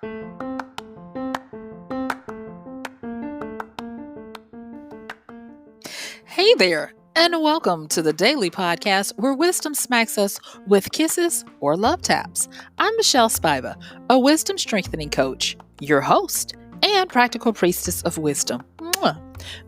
Hey there, and welcome to the daily podcast where wisdom smacks us with kisses or love taps. I'm MichelleSpiva, a wisdom strengthening coach, your host, and practical priestess of wisdom. Mwah.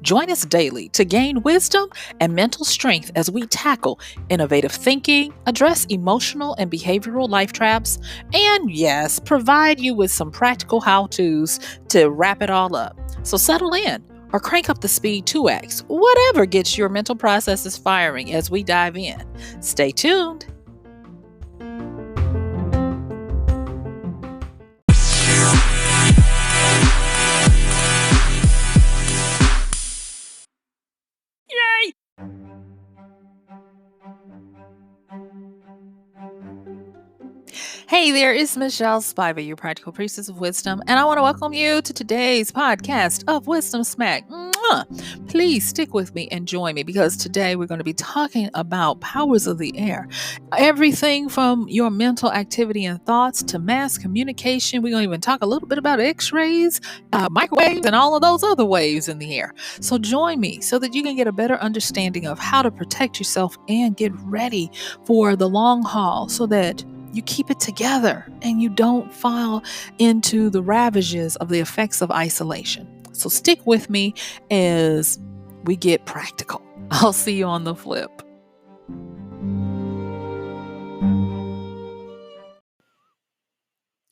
Join us daily to gain wisdom and mental strength as we tackle innovative thinking, address emotional and behavioral life traps, and yes, provide you with some practical how to's to wrap it all up. So settle in or crank up the speed 2x, whatever gets your mental processes firing as we dive in. Stay tuned. Yay! Hey there, it's MichelleSpiva, your practical priestess of wisdom, and I want to welcome you to today's podcast of Wisdom Smack. Mwah! Please stick with me and join me because today we're going to be talking about powers of the air. Everything from your mental activity and thoughts to mass communication. We're going to even talk a little bit about x-rays, microwaves, and all of those other waves in the air. So join me so that you can get a better understanding of how to protect yourself and get ready for the long haul so that you keep it together and you don't fall into the ravages of the effects of isolation. So stick with me as we get practical. I'll see you on the flip.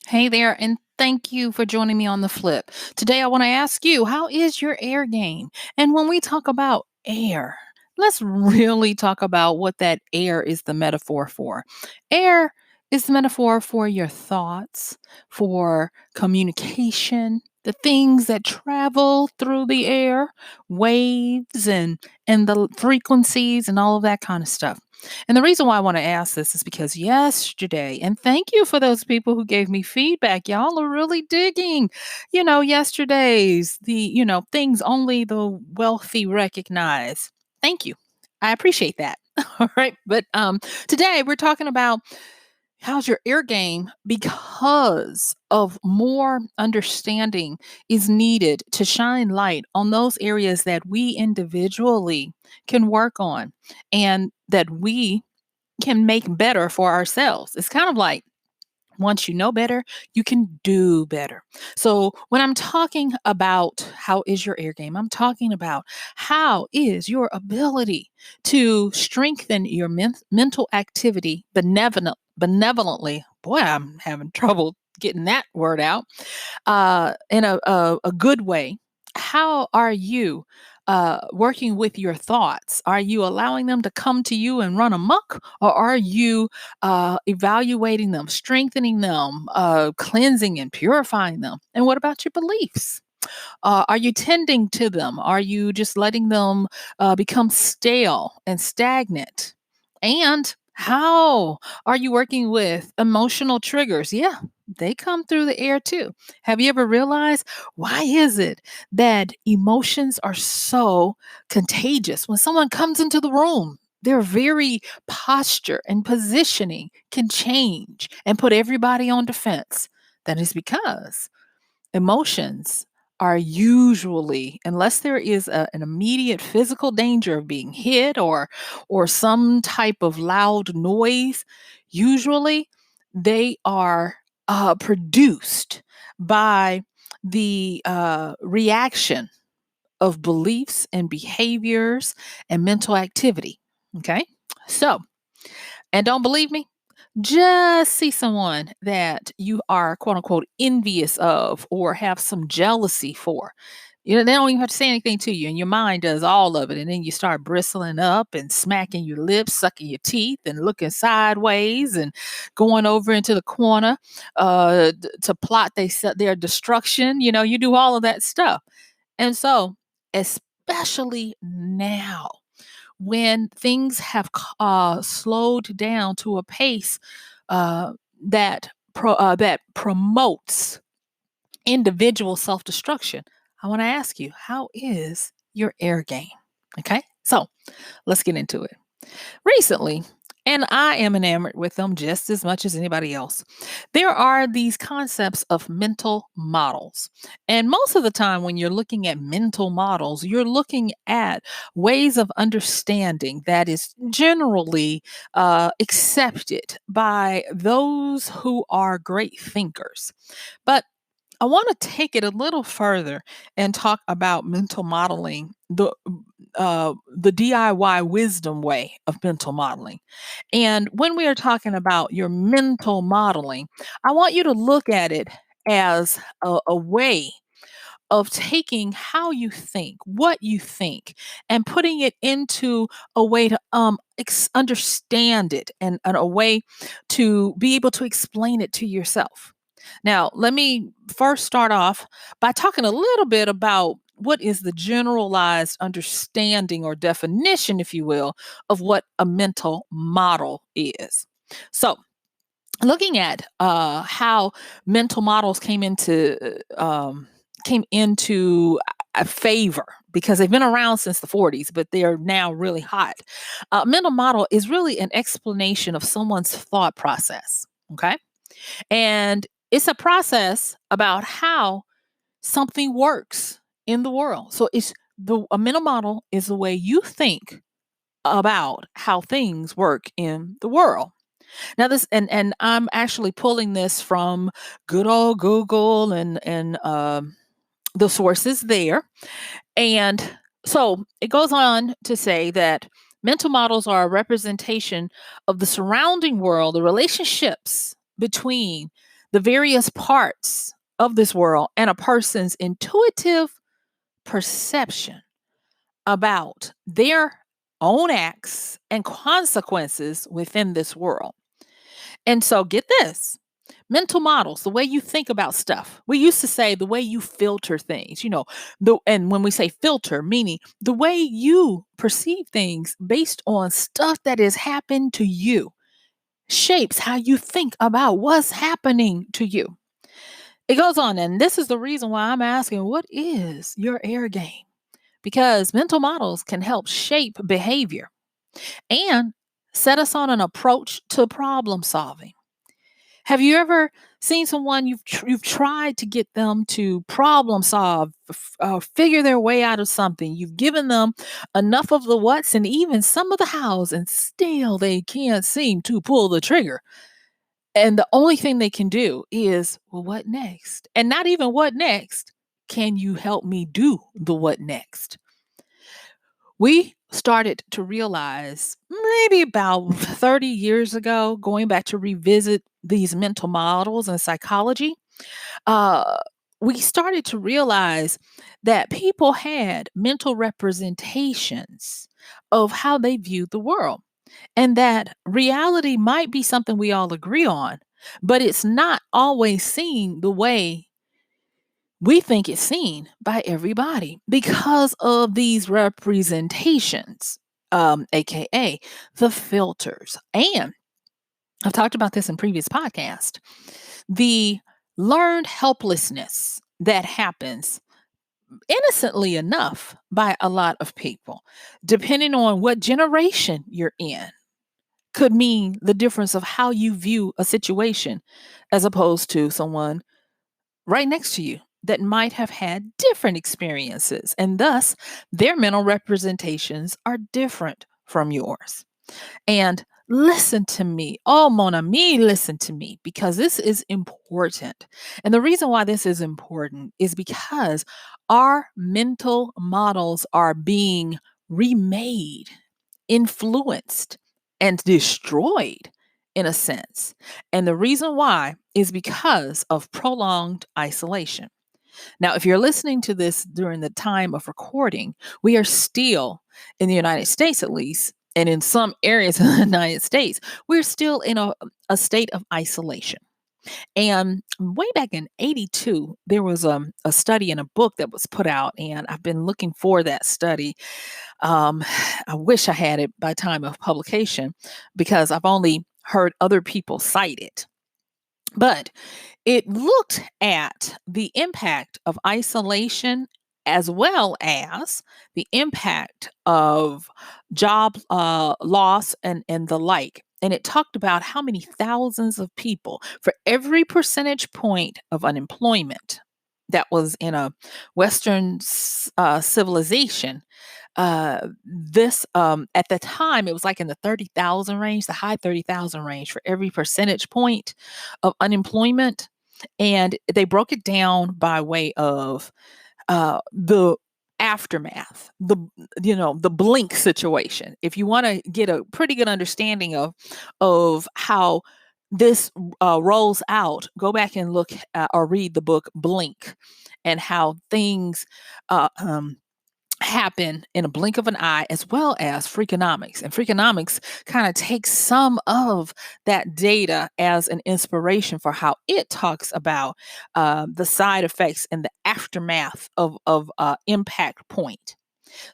Hey there, and thank you for joining me on the flip. Today I want to ask you, how is your air game? And when we talk about air, let's really talk about what that air is the metaphor for. Air is the metaphor for your thoughts, for communication, the things that travel through the air, waves and the frequencies and all of that kind of stuff. And the reason why I want to ask this is because yesterday, and thank you for those people who gave me feedback. Y'all are really digging, yesterday's, things only the wealthy recognize. Thank you. I appreciate that. All right. But today we're talking about how's your ear game because of more understanding is needed to shine light on those areas that we individually can work on and that we can make better for ourselves. It's kind of like once you know better, you can do better. So, when I'm talking about how is your air game, I'm talking about how is your ability to strengthen your mental activity benevolently. Boy, I'm having trouble getting that word out in a good way. How are you working with your thoughts? Are you allowing them to come to you and run amok, or are you evaluating them, strengthening them, cleansing and purifying them? And what about your beliefs? Are you tending to them? Are you just letting them become stale and stagnant? And how are you working with emotional triggers? Yeah, they come through the air too. Have you ever realized why is it that emotions are so contagious? When someone comes into the room, their very posture and positioning can change and put everybody on defense. That is because emotions are usually, unless there is an immediate physical danger of being hit or some type of loud noise, usually they are produced by the reaction of beliefs and behaviors and mental activity. Okay, so and don't believe me, just see someone that you are quote unquote envious of or have some jealousy for. They don't even have to say anything to you, and your mind does all of it. And then you start bristling up and smacking your lips, sucking your teeth, and looking sideways and going over into the corner to plot their destruction. You do all of that stuff. And so, especially now, when things have slowed down to a pace uh, that promotes individual self-destruction, I want to ask you, how is your air game? Okay, so let's get into it. Recently, And I am enamored with them just as much as anybody else. There are these concepts of mental models. And most of the time, when you're looking at mental models, you're looking at ways of understanding that is generally accepted by those who are great thinkers. But I want to take it a little further and talk about mental modeling, the DIY wisdom way of mental modeling. And when we are talking about your mental modeling, I want you to look at it as a way of taking how you think, what you think, and putting it into a way to understand it and a way to be able to explain it to yourself. Now, let me first start off by talking a little bit about what is the generalized understanding or definition, if you will, of what a mental model is. So, looking at how mental models came into a favor because they've been around since the 40s, but they are now really hot. Mental model is really an explanation of someone's thought process. Okay, and it's a process about how something works in the world. So it's the a mental model is the way you think about how things work in the world. Now this and I'm actually pulling this from good old Google and the sources there. And so it goes on to say that mental models are a representation of the surrounding world, the relationships between the various parts of this world and a person's intuitive perception about their own acts and consequences within this world. And so get this, mental models, the way you think about stuff. We used to say the way you filter things, and when we say filter, meaning the way you perceive things based on stuff that has happened to you shapes how you think about what's happening to you. It goes on, and this is the reason why I'm asking, what is your air game? Because mental models can help shape behavior and set us on an approach to problem solving. Have you ever seen someone you've tried to get them to problem solve, figure their way out of something? You've given them enough of the what's and even some of the hows, and still they can't seem to pull the trigger. And the only thing they can do is, well, what next? And not even what next. Can you help me do the what next? We started to realize maybe about 30 years ago, going back to revisit these mental models and psychology, uh, we started to realize that people had mental representations of how they viewed the world, and that reality might be something we all agree on, but it's not always seen the way we think it's seen by everybody because of these representations, aka the filters. And I've talked about this in previous podcasts. The learned helplessness that happens innocently enough by a lot of people, depending on what generation you're in, could mean the difference of how you view a situation as opposed to someone right next to you that might have had different experiences, and thus their mental representations are different from yours. And listen to me. Oh, mon ami, listen to me because this is important. And the reason why this is important is because our mental models are being remade, influenced, and destroyed in a sense. And the reason why is because of prolonged isolation. Now, if you're listening to this during the time of recording, we are still in the United States, at least, and in some areas of the United States, we're still in a state of isolation. And way back in 82, there was a study in a book that was put out, and I've been looking for that study. Um, I wish I had it by time of publication because I've only heard other people cite it. But it looked at the impact of isolation as well as the impact of job loss and the like. and it talked about how many thousands of people for every percentage point of unemployment that was in a Western civilization. This At the time, it was like in the 30,000 range, the high 30,000 range for every percentage point of unemployment. And they broke it down by way of the aftermath, the blink situation. If you want to get a pretty good understanding of how this rolls out, go back and look or read the book Blink, and how things uh, um, happen in a blink of an eye, as well as Freakonomics. And Freakonomics kind of takes some of that data as an inspiration for how it talks about the side effects and the aftermath of impact point.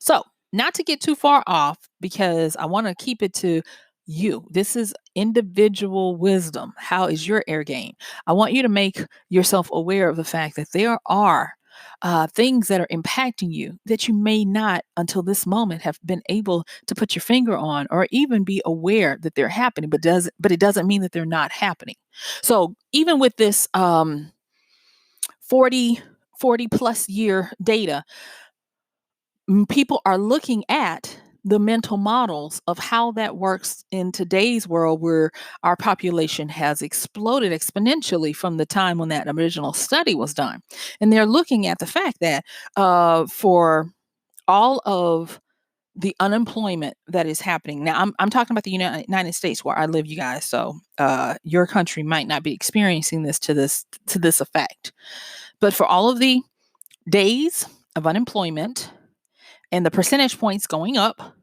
So, not to get too far off, because I want to keep it to you. This is individual wisdom. How is your air game? I want you to make yourself aware of the fact that there are things that are impacting you that you may not, until this moment, have been able to put your finger on or even be aware that they're happening. But it doesn't mean that they're not happening. So even with this 40 plus year data, people are looking at the mental models of how that works in today's world, where our population has exploded exponentially from the time when that original study was done. And they're looking at the fact that for all of the unemployment that is happening now, I'm talking about the United States where I live, you guys. So your country might not be experiencing this effect, but for all of the days of unemployment and the percentage points going up,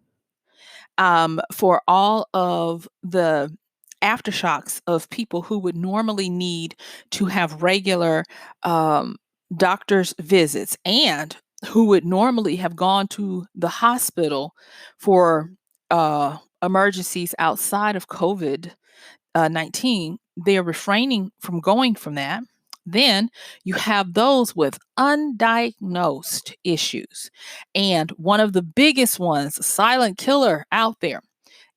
for all of the aftershocks of people who would normally need to have regular um, doctor's visits, and who would normally have gone to the hospital for emergencies outside of COVID 19, they are refraining from going from that. Then you have those with undiagnosed issues. And one of the biggest ones, silent killer out there,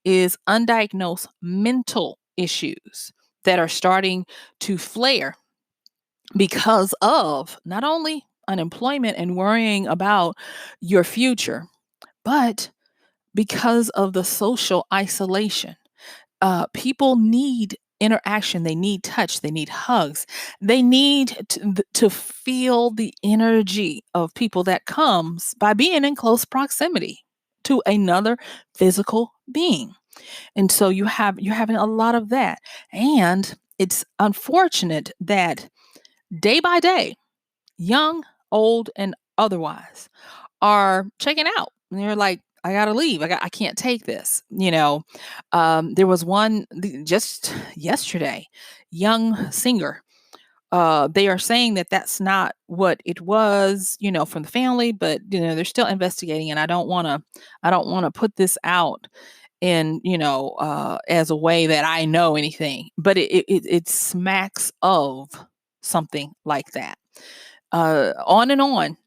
is undiagnosed mental issues that are starting to flare because of not only unemployment and worrying about your future, but because of the social isolation. People need interaction, they need touch, they need hugs, they need to feel the energy of people that comes by being in close proximity to another physical being. And so you're having a lot of that. And it's unfortunate that day by day, young, old, and otherwise, are checking out. And they're like, I gotta leave. I can't take this. There was one just yesterday, young singer. They are saying that that's not what it was, from the family, but they're still investigating, and I don't want to put this out in, as a way that I know anything, but it smacks of something like that. On and on,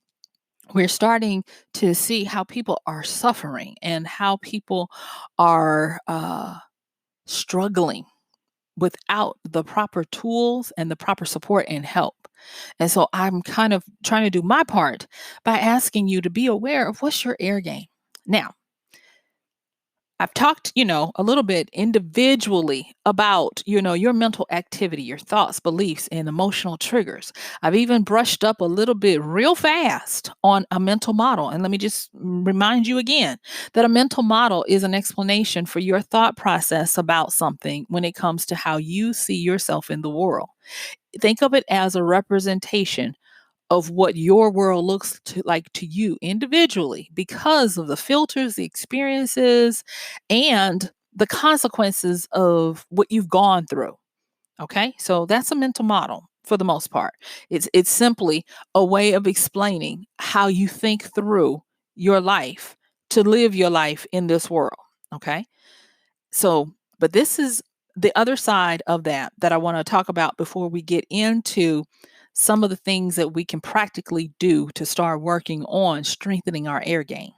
we're starting to see how people are suffering and how people are struggling without the proper tools and the proper support and help. And so I'm kind of trying to do my part by asking you to be aware of what's your air game. Now, I've talked, a little bit individually about, your mental activity, your thoughts, beliefs, and emotional triggers. I've even brushed up a little bit real fast on a mental model. And let me just remind you again that a mental model is an explanation for your thought process about something when it comes to how you see yourself in the world. Think of it as a representation of what your world looks like to you individually, because of the filters, the experiences, and the consequences of what you've gone through. Okay, so that's a mental model for the most part. It's simply a way of explaining how you think through your life to live your life in this world. Okay, so, but this is the other side of that I want to talk about before we get into some of the things that we can practically do to start working on strengthening our air game.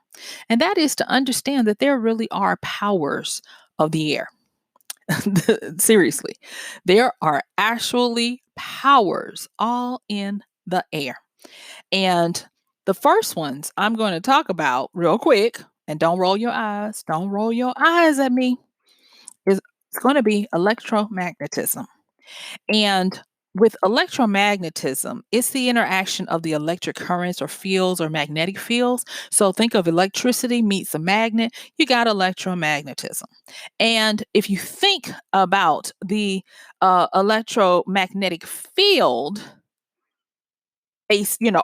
And that is to understand that there really are powers of the air. Seriously, there are actually powers all in the air. And the first ones I'm going to talk about real quick, and don't roll your eyes, don't roll your eyes at me, is it's going to be electromagnetism. And with electromagnetism, it's the interaction of the electric currents or fields or magnetic fields. So think of electricity meets a magnet, you got electromagnetism. And if you think about the electromagnetic field,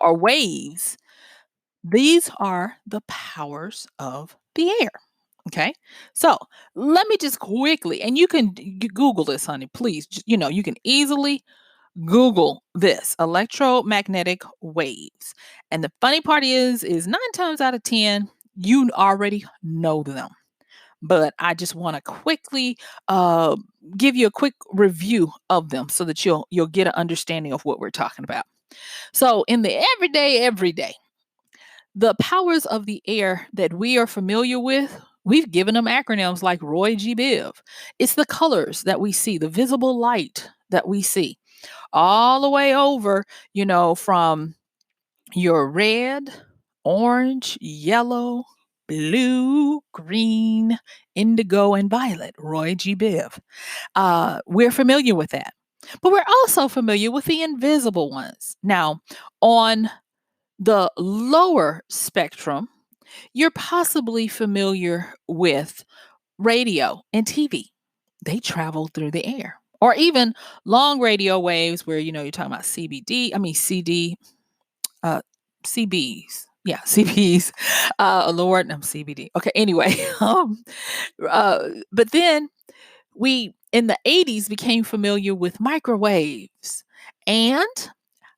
or waves, these are the powers of the air. Okay. So let me just quickly, and you can Google this, honey, please. You can easily Google this electromagnetic waves. And the funny part is 9 times out of 10, you already know them. But I just want to quickly uh, give you a quick review of them so that you'll get an understanding of what we're talking about. So in the everyday, the powers of the air that we are familiar with, we've given them acronyms like Roy G. Biv. It's the colors that we see, the visible light that we see, all the way over, from your red, orange, yellow, blue, green, indigo, and violet, Roy G. Biv. We're familiar with that. But we're also familiar with the invisible ones. Now, on the lower spectrum, you're possibly familiar with radio and TV. They travel through the air. Or even long radio waves where, you're talking about CD, uh, CBs. Yeah, CBs. Lord, I'm CBD. Okay, anyway. But then we, in the 80s, became familiar with microwaves, and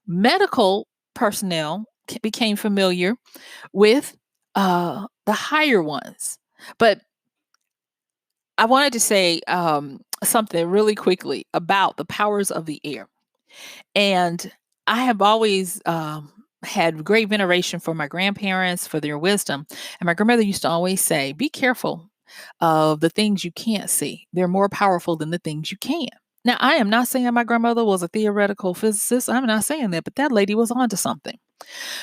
medical personnel became familiar with the higher ones. But I wanted to say something really quickly about the powers of the air. And I have always had great veneration for my grandparents, for their wisdom. And my grandmother used to always say, be careful of the things you can't see. They're more powerful than the things you can. Now, I am not saying my grandmother was a theoretical physicist. I'm not saying that, but that lady was onto something.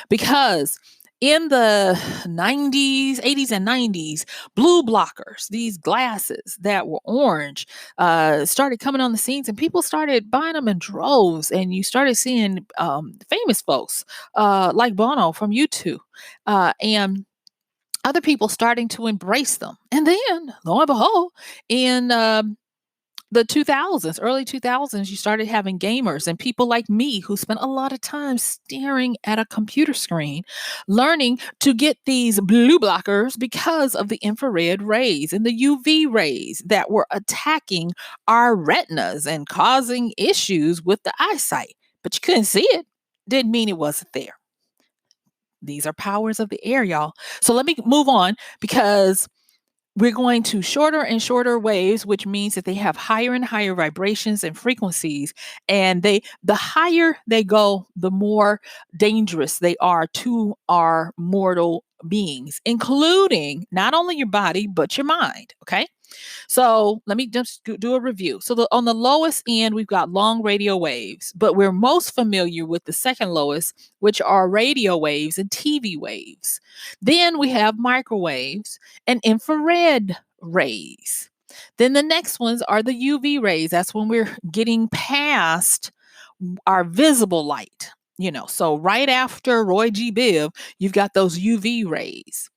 Because in the 90s, 80s, and 90s, blue blockers, these glasses that were orange, started coming on the scenes, and people started buying them in droves. And you started seeing famous folks like Bono from U2 and other people starting to embrace them. And then, lo and behold, in the 2000s, early 2000s, you started having gamers and people like me who spent a lot of time staring at a computer screen, learning to get these blue blockers because of the infrared rays and the UV rays that were attacking our retinas and causing issues with the eyesight. But you couldn't see it. Didn't mean it wasn't there. These are powers of the air, y'all. So let me move on, because we're going to shorter and shorter waves, which means that they have higher and higher vibrations and frequencies. And the higher they go, the more dangerous they are to our mortal beings, including not only your body, but your mind. Okay. So let me just do a review. So on the lowest end, we've got long radio waves, but we're most familiar with the second lowest, which are radio waves and TV waves. Then we have microwaves and infrared rays. Then the next ones are the UV rays. That's when we're getting past our visible light. So right after Roy G. Biv, you've got those UV rays.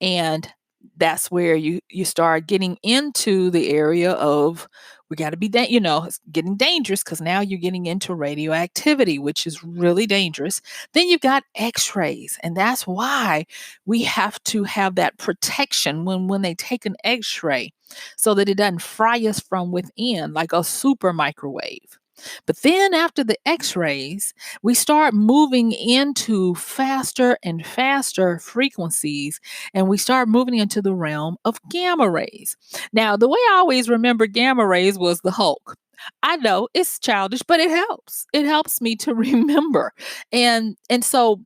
And that's where you start getting into the area of, we got to be it's getting dangerous, because now you're getting into radioactivity, which is really dangerous. Then you've got x-rays, and that's why we have to have that protection when they take an x-ray, so that it doesn't fry us from within like a super microwave. But then after the x-rays, we start moving into faster and faster frequencies, and we start moving into the realm of gamma rays. Now, the way I always remember gamma rays was the Hulk. I know it's childish, but it helps. It helps me to remember. And so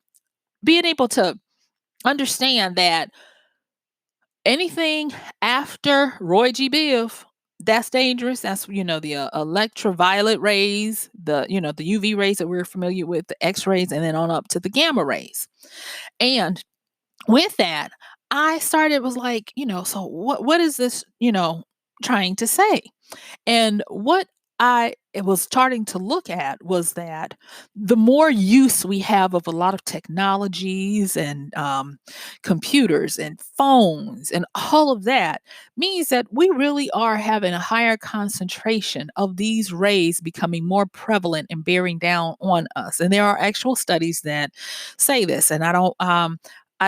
being able to understand that anything after Roy G. Biv, That's dangerous. That's, the ultraviolet rays, the UV rays that we're familiar with, the X rays, and then on up to the gamma rays. And with that, I started was like, so what is this, trying to say? And what I was starting to look at was that the more use we have of a lot of technologies and computers and phones and all of that means that we really are having a higher concentration of these rays becoming more prevalent and bearing down on us. And there are actual studies that say this. And I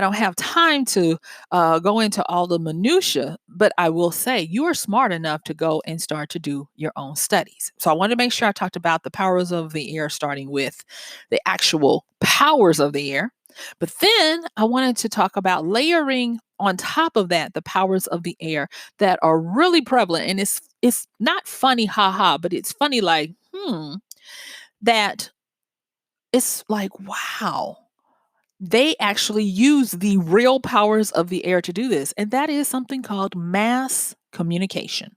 don't have time to go into all the minutia, but I will say you are smart enough to go and start to do your own studies. So I want to make sure I talked about the powers of the air, starting with the actual powers of the air. But then I wanted to talk about layering on top of that the powers of the air that are really prevalent. And it's not funny, haha, but it's funny like, that it's like, wow, they actually use the real powers of the air to do this. And that is something called mass communication.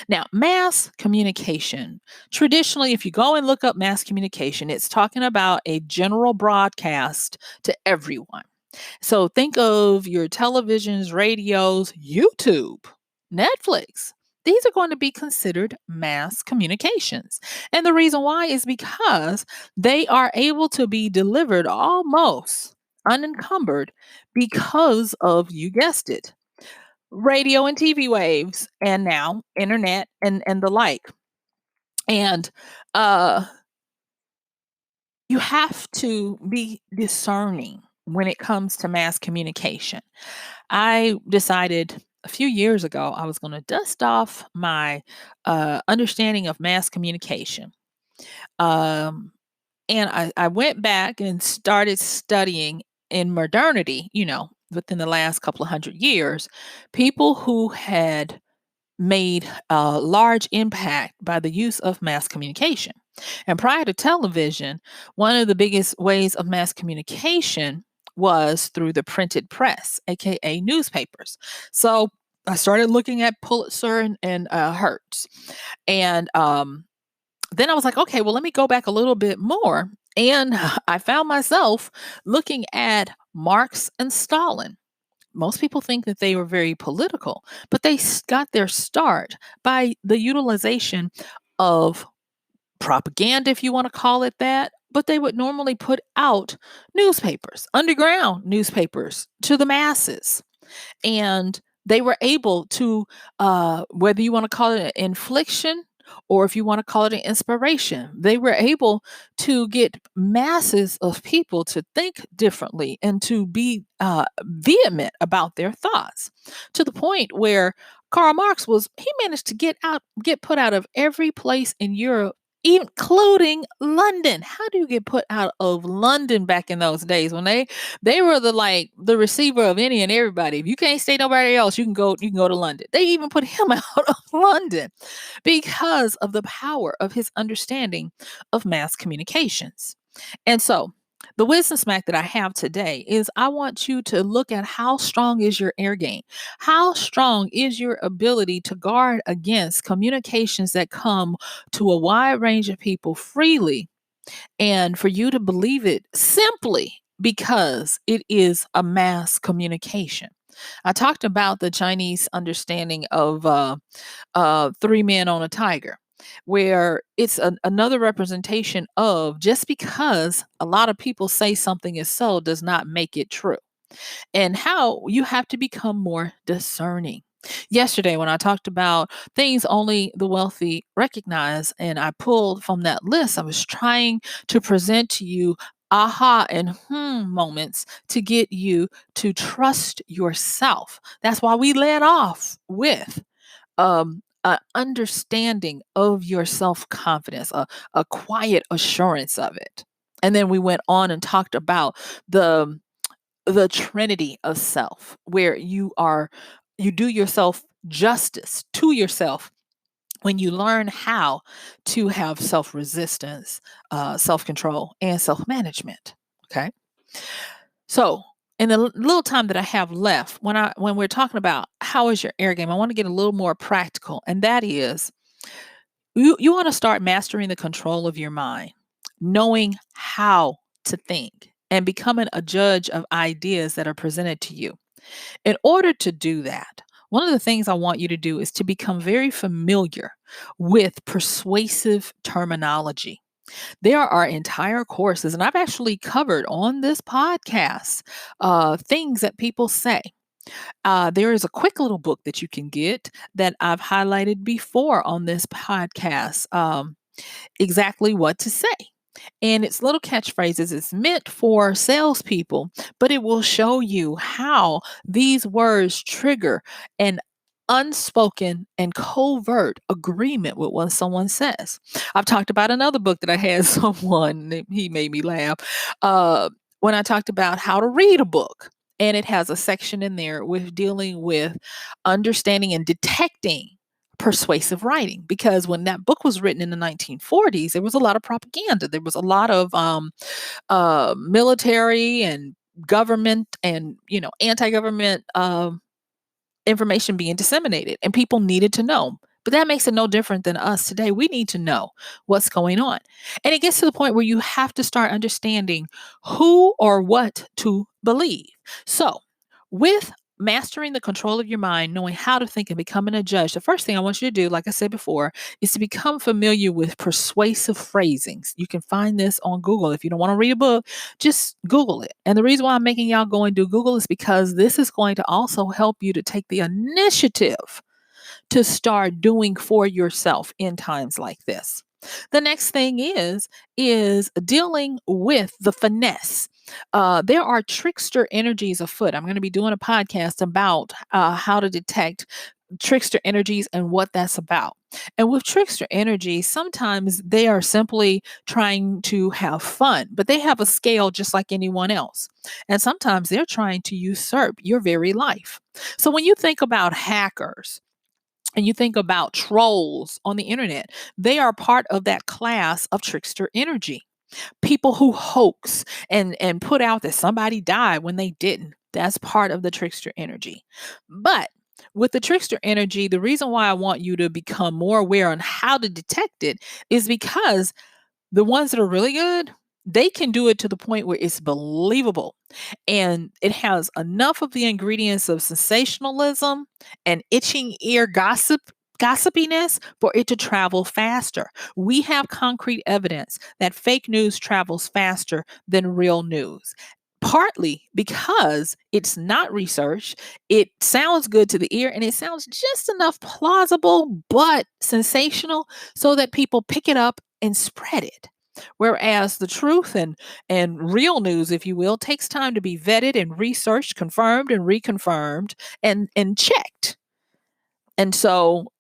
Now, mass communication, traditionally, if you go and look up mass communication, it's talking about a general broadcast to everyone. So think of your televisions, radios, YouTube, Netflix. These are going to be considered mass communications. And the reason why is because they are able to be delivered almost unencumbered because of, you guessed it, radio and TV waves, and now internet and the like. And uh you have to be discerning when it comes to mass communication. I decided a few years ago I was going to dust off my understanding of mass communication. Um, and I went back and started studying in modernity, within the last couple of 100 years, people who had made a large impact by the use of mass communication. And prior to television, one of the biggest ways of mass communication was through the printed press, aka newspapers. So I started looking at Pulitzer and Hertz. And then I was like, okay, well, let me go back a little bit more. And I found myself looking at Marx and Stalin. Most people think that they were very political, but they got their start by the utilization of propaganda, if you want to call it that. But they would normally put out newspapers, underground newspapers to the masses. And they were able to, whether you want to call it an infliction or if you want to call it an inspiration, they were able to get masses of people to think differently and to be vehement about their thoughts, to the point where Karl Marx he managed to get put out of every place in Europe, including London. How do you get put out of London back in those days when they were the receiver of any and everybody? If you can't stay nowhere else, you can go to London. They even put him out of London because of the power of his understanding of mass communications. And so the wisdom smack that I have today is I want you to look at how strong is your air game. How strong is your ability to guard against communications that come to a wide range of people freely, and for you to believe it simply because it is a mass communication. I talked about the Chinese understanding of three men on a tiger, where it's another representation of just because a lot of people say something is so does not make it true, and how you have to become more discerning. Yesterday, when I talked about things only the wealthy recognize, and I pulled from that list, I was trying to present to you aha and moments to get you to trust yourself. That's why we led off with a understanding of your self-confidence, a quiet assurance of it. And then we went on and talked about the trinity of self, where you do yourself justice to yourself when you learn how to have self-resistance, self-control, and self-management. Okay. So, in the little time that I have left, when we're talking about how is your air game, I want to get a little more practical, and that is you want to start mastering the control of your mind, knowing how to think, and becoming a judge of ideas that are presented to you. In order to do that, one of the things I want you to do is to become very familiar with persuasive terminology. There are entire courses, and I've actually covered on this podcast things that people say. There is a quick little book that you can get that I've highlighted before on this podcast. Exactly what to say. And it's little catchphrases. It's meant for salespeople, but it will show you how these words trigger an unspoken and covert agreement with what someone says. I've talked about another book that I had someone, he made me laugh, when I talked about how to read a book. And it has a section in there with dealing with understanding and detecting persuasive writing, because when that book was written in the 1940s, there was a lot of propaganda. There was a lot of military and government and anti-government information being disseminated, and people needed to know. But that makes it no different than us today. We need to know what's going on. And it gets to the point where you have to start understanding who or what to believe. So, with mastering the control of your mind, knowing how to think and becoming a judge, the first thing I want you to do, like I said before, is to become familiar with persuasive phrasings. You can find this on Google. If you don't want to read a book, just Google it. And the reason why I'm making y'all go and do Google is because this is going to also help you to take the initiative to start doing for yourself in times like this. The next thing is dealing with the finesse. There are trickster energies afoot. I'm going to be doing a podcast about how to detect trickster energies and what that's about. And with trickster energies, sometimes they are simply trying to have fun, but they have a scale just like anyone else. And sometimes they're trying to usurp your very life. So when you think about hackers, and you think about trolls on the internet, they are part of that class of trickster energy. People who hoax and put out that somebody died when they didn't. That's part of the trickster energy. But with the trickster energy, the reason why I want you to become more aware on how to detect it is because the ones that are really good, they can do it to the point where it's believable. And it has enough of the ingredients of sensationalism and itching ear gossipiness for it to travel faster. We have concrete evidence that fake news travels faster than real news. Partly because it's not research, it sounds good to the ear and it sounds just enough plausible but sensational so that people pick it up and spread it. Whereas the truth and real news, if you will, takes time to be vetted and researched, confirmed and reconfirmed and checked. And so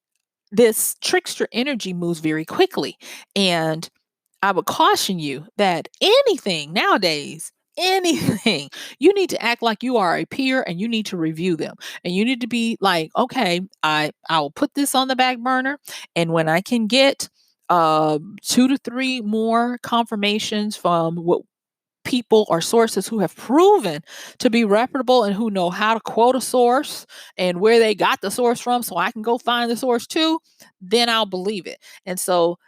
this trickster energy moves very quickly. And I would caution you that anything nowadays, anything, you need to act like you are a peer and you need to review them. And you need to be like, okay, I'll put this on the back burner. And when I can get 2 to 3 more confirmations from what people or sources who have proven to be reputable and who know how to quote a source and where they got the source from so I can go find the source too, then I'll believe it. And so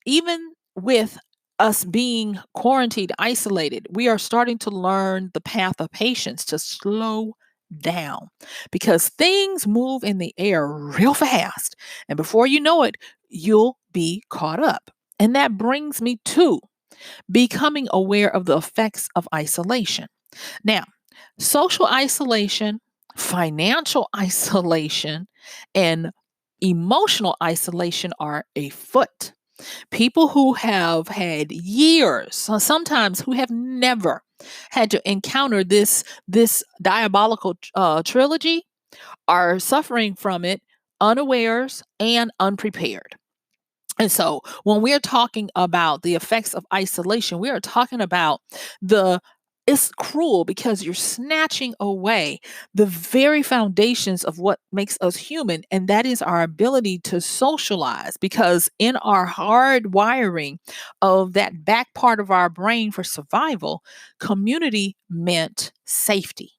even with us being quarantined, isolated, we are starting to learn the path of patience to slow down because things move in the air real fast. And before you know it, you'll be caught up. And that brings me to becoming aware of the effects of isolation. Now, social isolation, financial isolation, and emotional isolation are afoot. People who have had years, sometimes who have never had to encounter this diabolical trilogy, are suffering from it unawares and unprepared. And so when we're talking about the effects of isolation, we are talking about the it's cruel because you're snatching away the very foundations of what makes us human, and that is our ability to socialize. Because in our hard wiring of that back part of our brain for survival, community meant safety.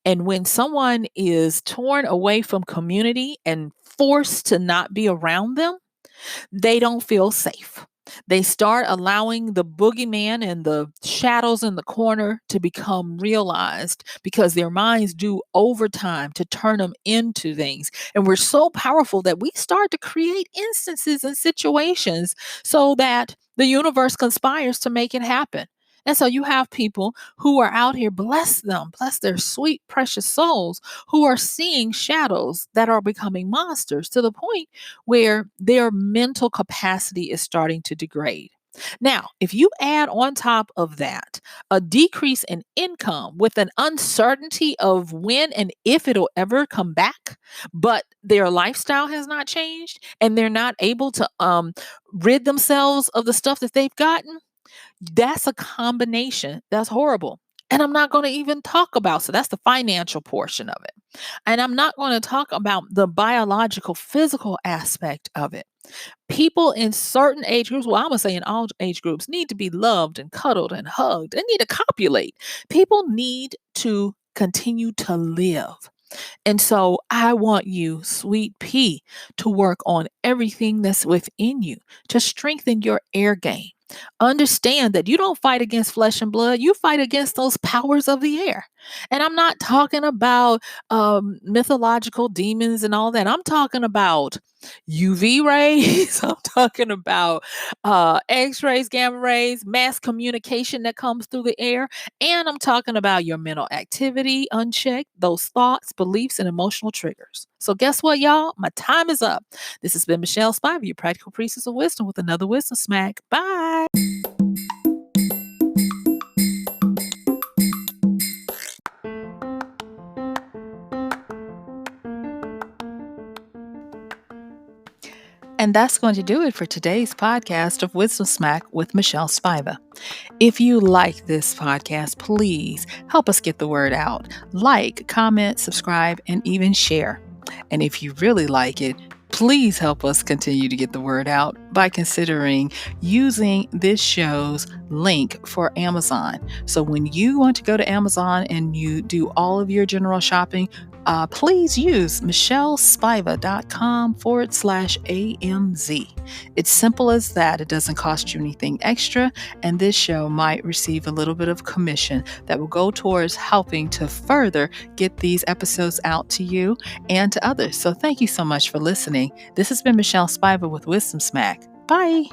And when someone is torn away from community and forced to not be around them, they don't feel safe. They start allowing the boogeyman and the shadows in the corner to become realized because their minds do overtime to turn them into things. And we're so powerful that we start to create instances and situations so that the universe conspires to make it happen. And so you have people who are out here, bless them, bless their sweet, precious souls, who are seeing shadows that are becoming monsters to the point where their mental capacity is starting to degrade. Now, if you add on top of that a decrease in income with an uncertainty of when and if it'll ever come back, but their lifestyle has not changed and they're not able to rid themselves of the stuff that they've gotten, that's a combination that's horrible. And I'm not going to even talk about, so that's the financial portion of it. And I'm not going to talk about the biological, physical aspect of it. People in certain age groups, well, I'm going to say in all age groups, need to be loved and cuddled and hugged. They need to copulate. People need to continue to live. And so I want you, sweet pea, to work on everything that's within you to strengthen your air game. Understand that you don't fight against flesh and blood, you fight against those powers of the air. And I'm not talking about mythological demons and all that. I'm talking about UV rays. I'm talking about X rays, gamma rays, mass communication that comes through the air. And I'm talking about your mental activity unchecked, those thoughts, beliefs, and emotional triggers. So, guess what, y'all? My time is up. This has been MichelleSpiva, your practical priestess of wisdom, with another wisdom smack. Bye. And that's going to do it for today's podcast of Wisdom Smack with MichelleSpiva. If you like this podcast, please help us get the word out. Like, comment, subscribe, and even share. And if you really like it, please help us continue to get the word out by considering using this show's link for Amazon. So when you want to go to Amazon and you do all of your general shopping, please use MichelleSpiva.com/AMZ. It's simple as that. It doesn't cost you anything extra, and this show might receive a little bit of commission that will go towards helping to further get these episodes out to you and to others. So thank you so much for listening. This has been MichelleSpiva with Wisdom Smack. Bye.